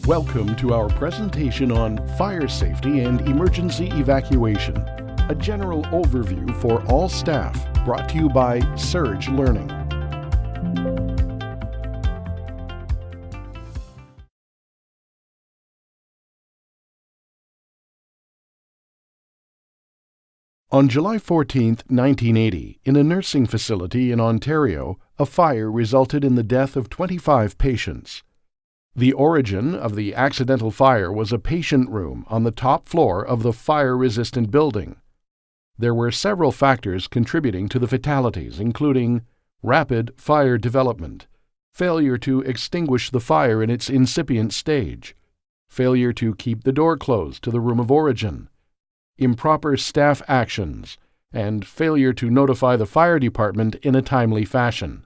Welcome to our presentation on fire safety and emergency evacuation, a general overview for all staff, brought to you by Surge Learning. On July 14, 1980, in a nursing facility in Ontario, a fire resulted in the death of 25 patients. The origin of the accidental fire was a patient room on the top floor of the fire-resistant building. There were several factors contributing to the fatalities, including rapid fire development, failure to extinguish the fire in its incipient stage, failure to keep the door closed to the room of origin, improper staff actions, and failure to notify the fire department in a timely fashion.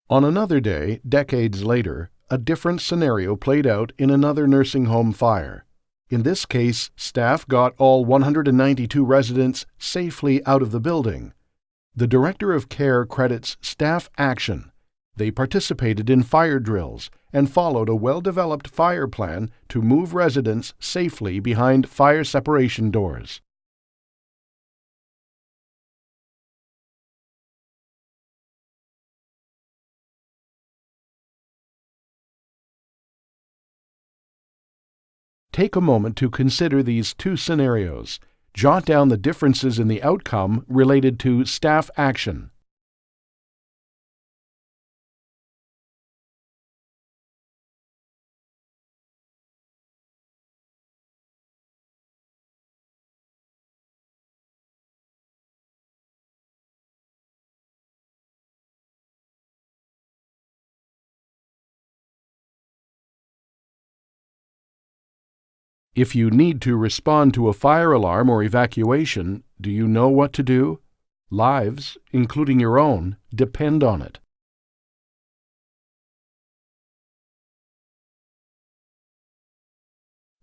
On another day, decades later, a different scenario played out in another nursing home fire. In this case, staff got all 192 residents safely out of the building. The Director of Care credits staff action. They participated in fire drills and followed a well-developed fire plan to move residents safely behind fire separation doors. Take a moment to consider these two scenarios. Jot down the differences in the outcome related to staff action. If you need to respond to a fire alarm or evacuation, do you know what to do? Lives, including your own, depend on it.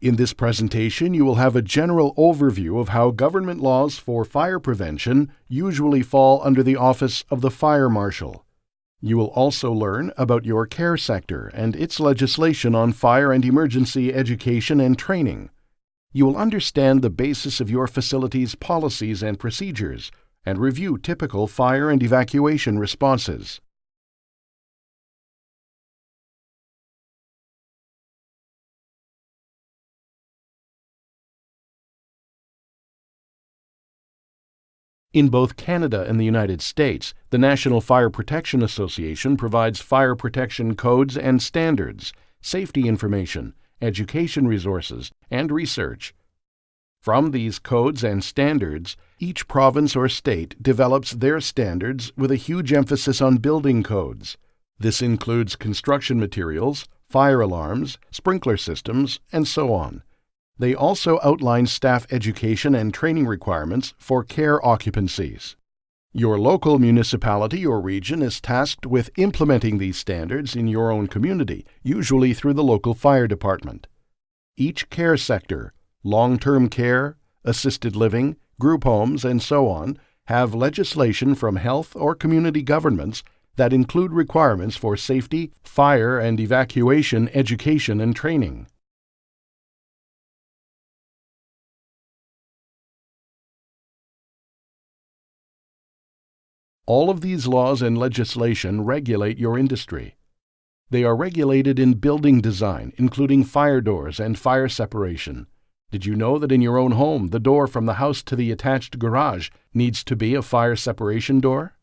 In this presentation, you will have a general overview of how government laws for fire prevention usually fall under the Office of the Fire Marshal. You will also learn about your care sector and its legislation on fire and emergency education and training. You will understand the basis of your facility's policies and procedures and review typical fire and evacuation responses. In both Canada and the United States, the National Fire Protection Association provides fire protection codes and standards, safety information, education resources, and research. From these codes and standards, each province or state develops their standards with a huge emphasis on building codes. This includes construction materials, fire alarms, sprinkler systems, and so on. They also outline staff education and training requirements for care occupancies. Your local municipality or region is tasked with implementing these standards in your own community, usually through the local fire department. Each care sector, long-term care, assisted living, group homes, and so on, have legislation from health or community governments that include requirements for safety, fire and evacuation education and training. All of these laws and legislation regulate your industry. They are regulated in building design, including fire doors and fire separation. Did you know that in your own home, the door from the house to the attached garage needs to be a fire separation door?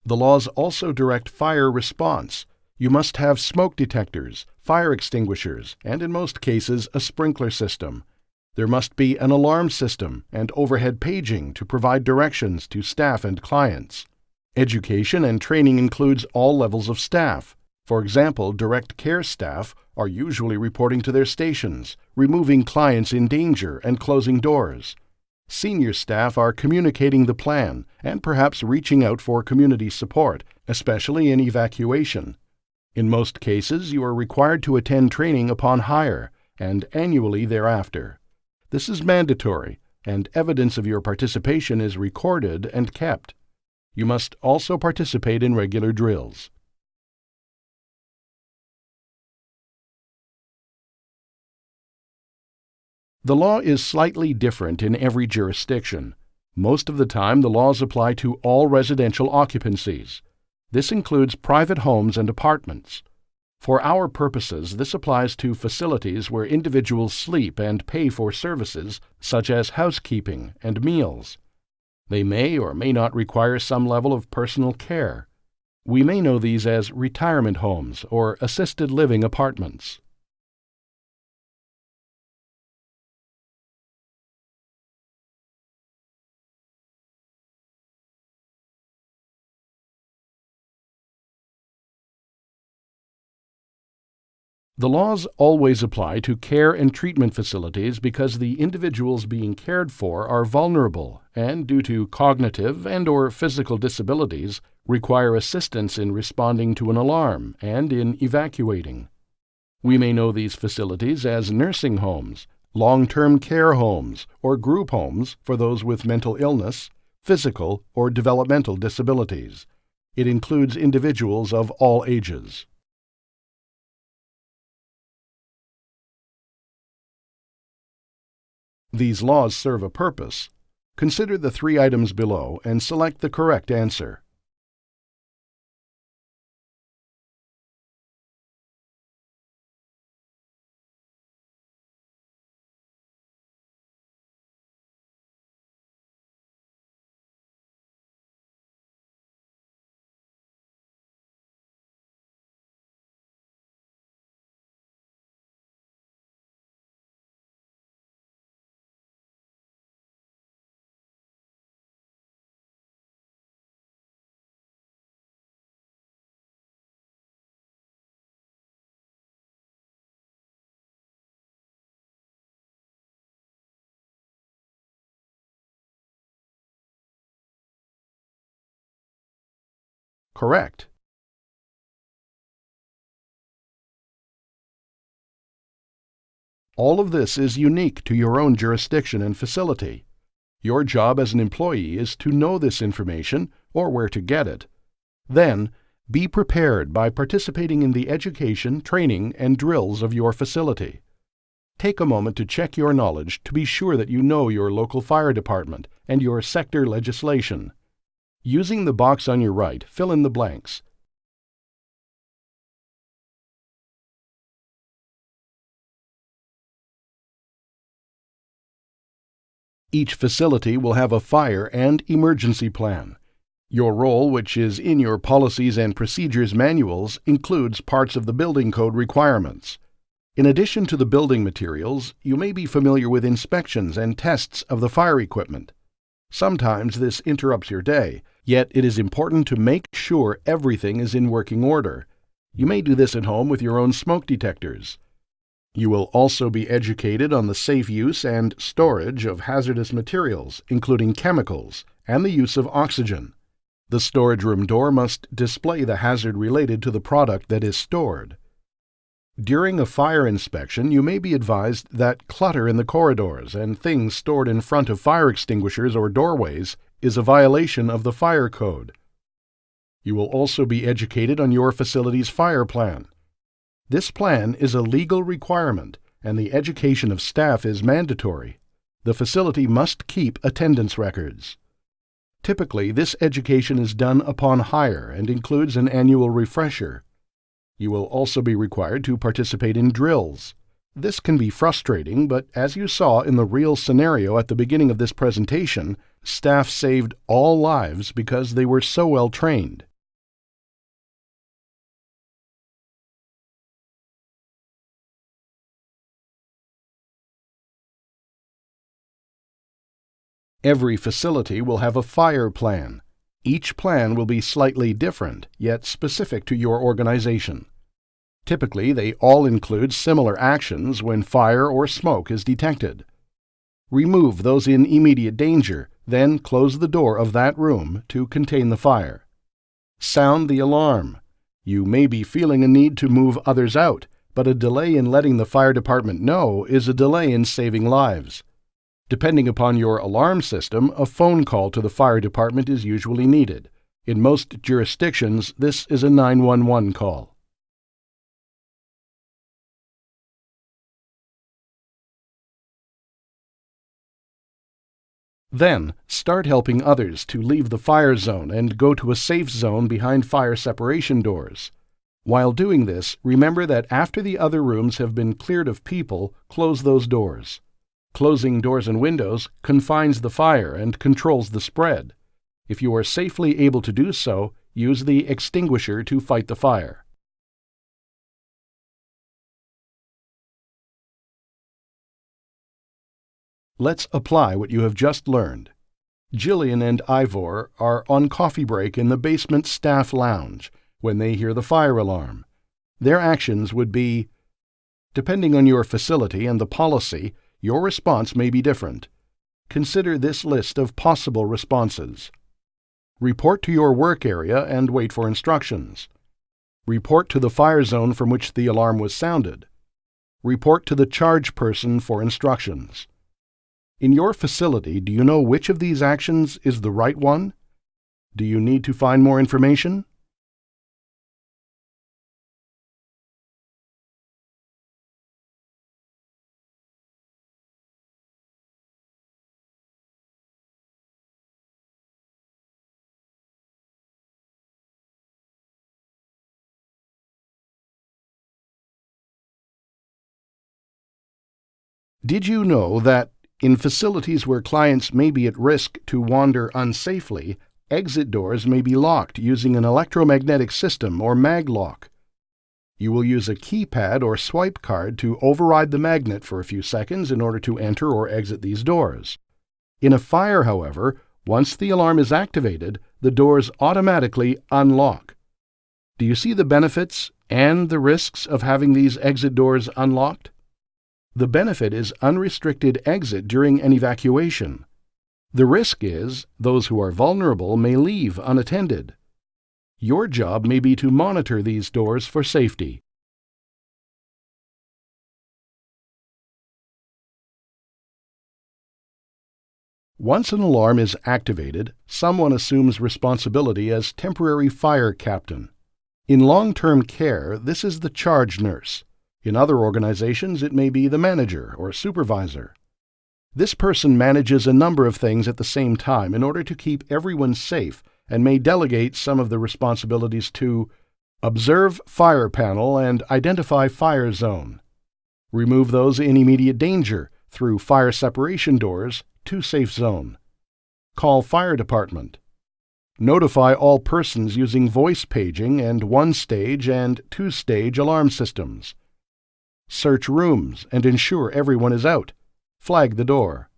The laws also direct fire response. You must have smoke detectors, fire extinguishers, and in most cases, a sprinkler system. There must be an alarm system and overhead paging to provide directions to staff and clients. Education and training includes all levels of staff. For example, direct care staff are usually reporting to their stations, removing clients in danger and closing doors. Senior staff are communicating the plan and perhaps reaching out for community support, especially in evacuation. In most cases, you are required to attend training upon hire and annually thereafter. This is mandatory, and evidence of your participation is recorded and kept. You must also participate in regular drills. The law is slightly different in every jurisdiction. Most of the time, the laws apply to all residential occupancies. This includes private homes and apartments. For our purposes, this applies to facilities where individuals sleep and pay for services such as housekeeping and meals. They may or may not require some level of personal care. We may know these as retirement homes or assisted living apartments. The laws always apply to care and treatment facilities because the individuals being cared for are vulnerable and, due to cognitive and/or physical disabilities, require assistance in responding to an alarm and in evacuating. We may know these facilities as nursing homes, long-term care homes, or group homes for those with mental illness, physical, or developmental disabilities. It includes individuals of all ages. These laws serve a purpose. Consider the 3 items below and select the correct answer. Correct. All of this is unique to your own jurisdiction and facility. Your job as an employee is to know this information or where to get it. Then, be prepared by participating in the education, training, and drills of your facility. Take a moment to check your knowledge to be sure that you know your local fire department and your sector legislation. Using the box on your right, fill in the blanks. Each facility will have a fire and emergency plan. Your role, which is in your policies and procedures manuals, includes parts of the building code requirements. In addition to the building materials, you may be familiar with inspections and tests of the fire equipment. Sometimes this interrupts your day, yet it is important to make sure everything is in working order. You may do this at home with your own smoke detectors. You will also be educated on the safe use and storage of hazardous materials, including chemicals, and the use of oxygen. The storage room door must display the hazard related to the product that is stored. During a fire inspection, you may be advised that clutter in the corridors and things stored in front of fire extinguishers or doorways is a violation of the fire code. You will also be educated on your facility's fire plan. This plan is a legal requirement, and the education of staff is mandatory. The facility must keep attendance records. Typically, this education is done upon hire and includes an annual refresher. You will also be required to participate in drills. This can be frustrating, but as you saw in the real scenario at the beginning of this presentation, staff saved all lives because they were so well trained. Every facility will have a fire plan. Each plan will be slightly different, yet specific to your organization. Typically, they all include similar actions when fire or smoke is detected. Remove those in immediate danger, then close the door of that room to contain the fire. Sound the alarm. You may be feeling a need to move others out, but a delay in letting the fire department know is a delay in saving lives. Depending upon your alarm system, a phone call to the fire department is usually needed. In most jurisdictions, this is a 911 call. Then, start helping others to leave the fire zone and go to a safe zone behind fire separation doors. While doing this, remember that after the other rooms have been cleared of people, close those doors. Closing doors and windows confines the fire and controls the spread. If you are safely able to do so, use the extinguisher to fight the fire. Let's apply what you have just learned. Jillian and Ivor are on coffee break in the basement staff lounge when they hear the fire alarm. Their actions would be, depending on your facility and the policy, your response may be different. Consider this list of possible responses. Report to your work area and wait for instructions. Report to the fire zone from which the alarm was sounded. Report to the charge person for instructions. In your facility, do you know which of these actions is the right one? Do you need to find more information? Did you know that in facilities where clients may be at risk to wander unsafely, exit doors may be locked using an electromagnetic system or maglock? You will use a keypad or swipe card to override the magnet for a few seconds in order to enter or exit these doors. In a fire, however, once the alarm is activated, the doors automatically unlock. Do you see the benefits and the risks of having these exit doors unlocked? The benefit is unrestricted exit during an evacuation. The risk is those who are vulnerable may leave unattended. Your job may be to monitor these doors for safety. Once an alarm is activated, someone assumes responsibility as temporary fire captain. In long-term care, this is the charge nurse. In other organizations, it may be the manager or supervisor. This person manages a number of things at the same time in order to keep everyone safe and may delegate some of the responsibilities to observe fire panel and identify fire zone, remove those in immediate danger through fire separation doors to safe zone, call fire department, notify all persons using voice paging and one-stage and two-stage alarm systems, search rooms and ensure everyone is out, flag the door,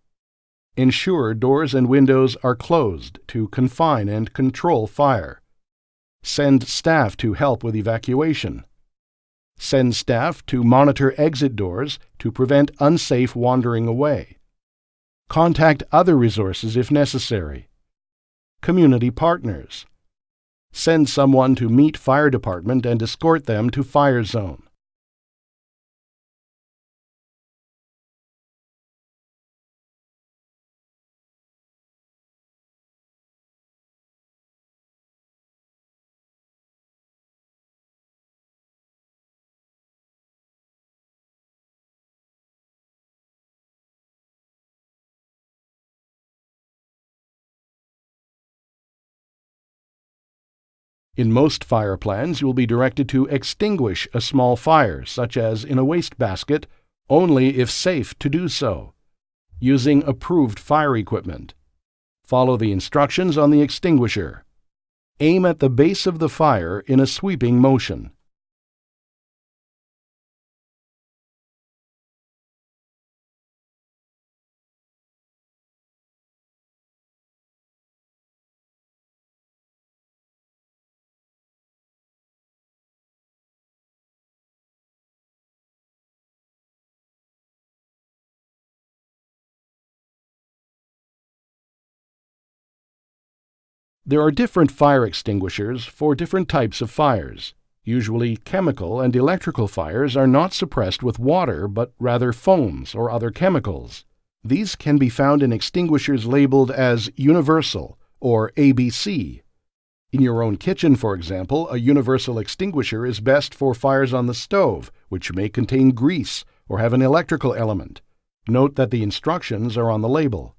ensure doors and windows are closed to confine and control fire, send staff to help with evacuation, send staff to monitor exit doors to prevent unsafe wandering away, contact other resources if necessary, community partners, send someone to meet fire department and escort them to fire zone. In most fire plans, you will be directed to extinguish a small fire, such as in a wastebasket, only if safe to do so, using approved fire equipment. Follow the instructions on the extinguisher. Aim at the base of the fire in a sweeping motion. There are different fire extinguishers for different types of fires. Usually, chemical and electrical fires are not suppressed with water, but rather foams or other chemicals. These can be found in extinguishers labeled as universal or ABC. In your own kitchen, for example, a universal extinguisher is best for fires on the stove, which may contain grease or have an electrical element. Note that the instructions are on the label.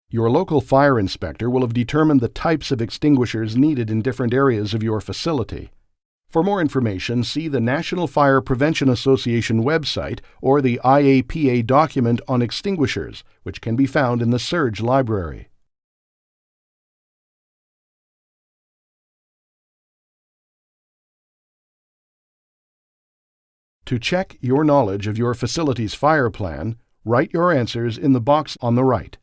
Your local fire inspector will have determined the types of extinguishers needed in different areas of your facility. For more information, see the National Fire Prevention Association website or the IAPA document on extinguishers, which can be found in the Surge Library. To check your knowledge of your facility's fire plan, write your answers in the box on the right.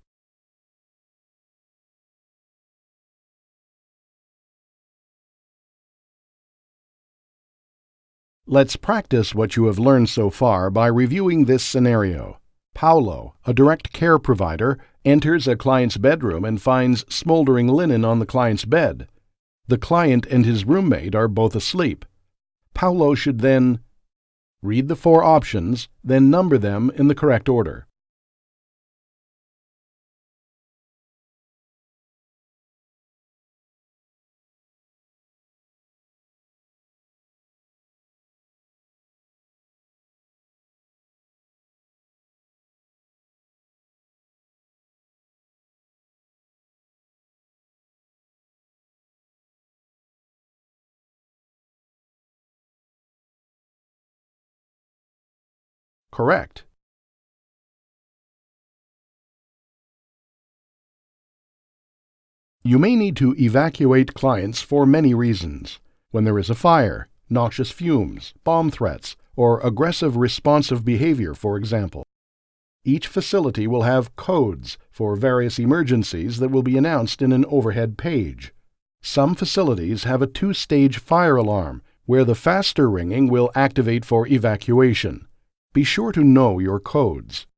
Let's practice what you have learned so far by reviewing this scenario. Paolo, a direct care provider, enters a client's bedroom and finds smoldering linen on the client's bed. The client and his roommate are both asleep. Paolo should then read the 4 options, then number them in the correct order. Correct. You may need to evacuate clients for many reasons. When there is a fire, noxious fumes, bomb threats, or aggressive responsive behavior, for example. Each facility will have codes for various emergencies that will be announced in an overhead page. Some facilities have a 2-stage fire alarm, where the faster ringing will activate for evacuation. Be sure to know your codes.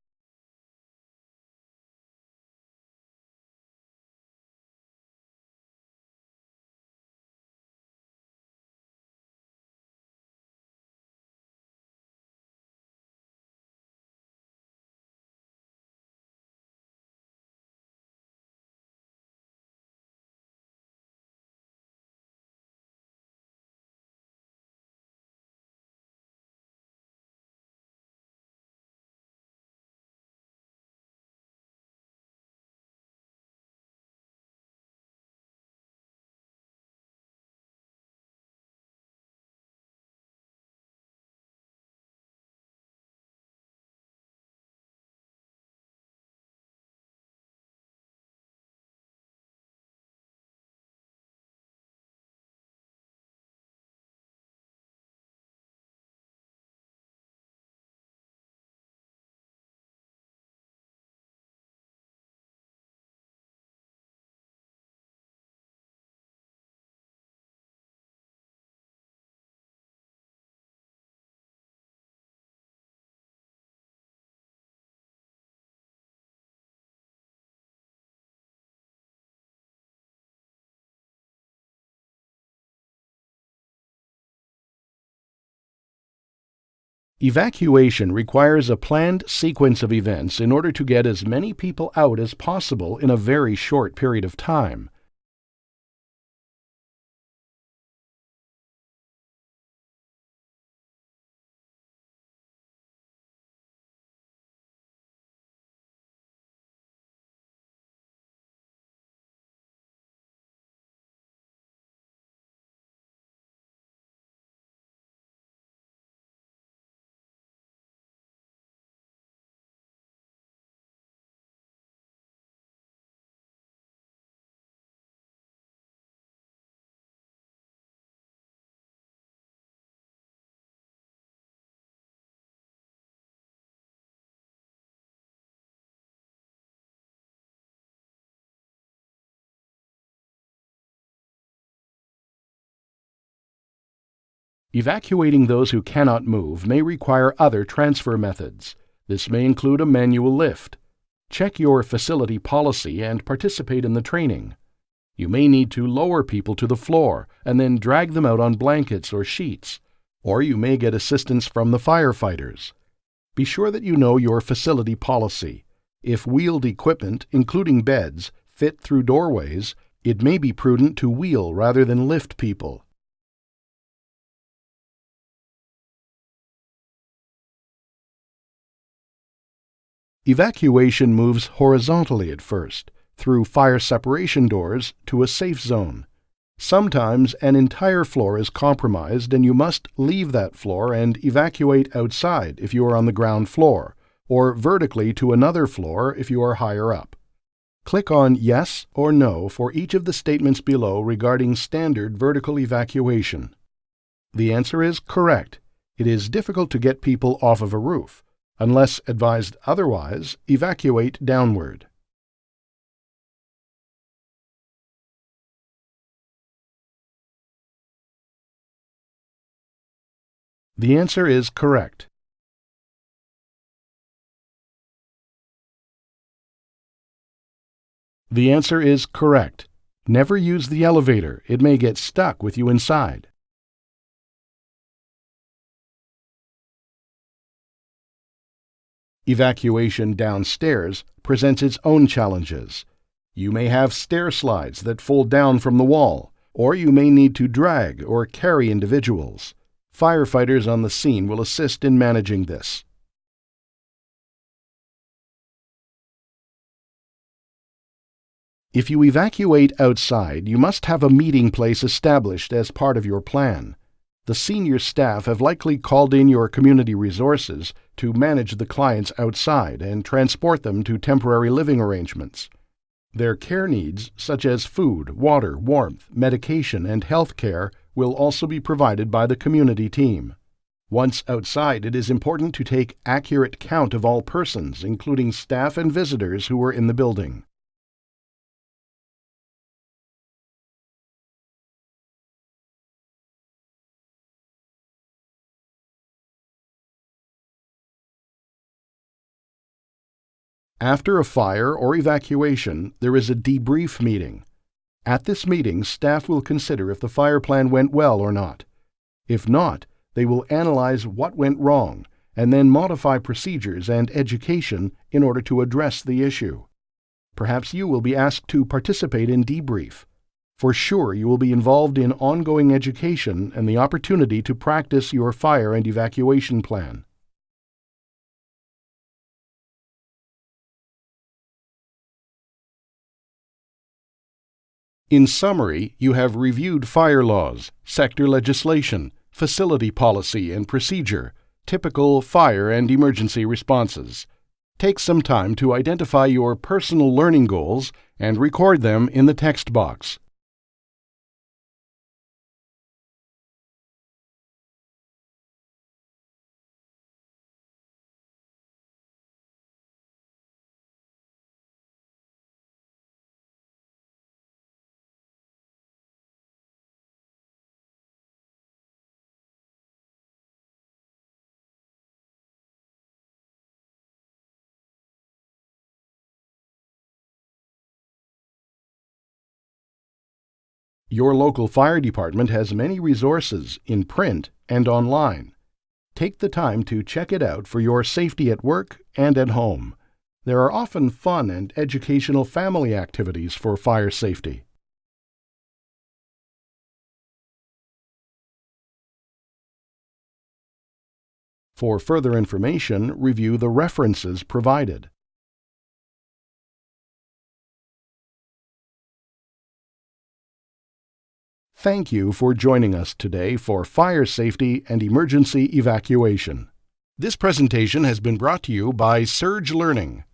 Evacuation requires a planned sequence of events in order to get as many people out as possible in a very short period of time. Evacuating those who cannot move may require other transfer methods. This may include a manual lift. Check your facility policy and participate in the training. You may need to lower people to the floor and then drag them out on blankets or sheets, or you may get assistance from the firefighters. Be sure that you know your facility policy. If wheeled equipment, including beds, fit through doorways, It may be prudent to wheel rather than lift people. Evacuation moves horizontally at first, through fire separation doors to a safe zone. Sometimes an entire floor is compromised and you must leave that floor and evacuate outside if you are on the ground floor, or vertically to another floor if you are higher up. Click on Yes or No for each of the statements below regarding standard vertical evacuation. The answer is correct. It is difficult to get people off of a roof. Unless advised otherwise, evacuate downward. The answer is correct. The answer is correct. Never use the elevator. It may get stuck with you inside. Evacuation downstairs presents its own challenges. You may have stair slides that fold down from the wall, or you may need to drag or carry individuals. Firefighters on the scene will assist in managing this. If you evacuate outside, you must have a meeting place established as part of your plan. The senior staff have likely called in your community resources to manage the clients outside and transport them to temporary living arrangements. Their care needs, such as food, water, warmth, medication, and health care, will also be provided by the community team. Once outside, it is important to take accurate count of all persons, including staff and visitors who are in the building. After a fire or evacuation, there is a debrief meeting. At this meeting, staff will consider if the fire plan went well or not. If not, they will analyze what went wrong and then modify procedures and education in order to address the issue. Perhaps you will be asked to participate in debrief. For sure, you will be involved in ongoing education and the opportunity to practice your fire and evacuation plan. In summary, you have reviewed fire laws, sector legislation, facility policy and procedure, typical fire and emergency responses. Take some time to identify your personal learning goals and record them in the text box. Your local fire department has many resources in print and online. Take the time to check it out for your safety at work and at home. There are often fun and educational family activities for fire safety. For further information, review the references provided. Thank you for joining us today for Fire Safety and Emergency Evacuation. This presentation has been brought to you by Surge Learning.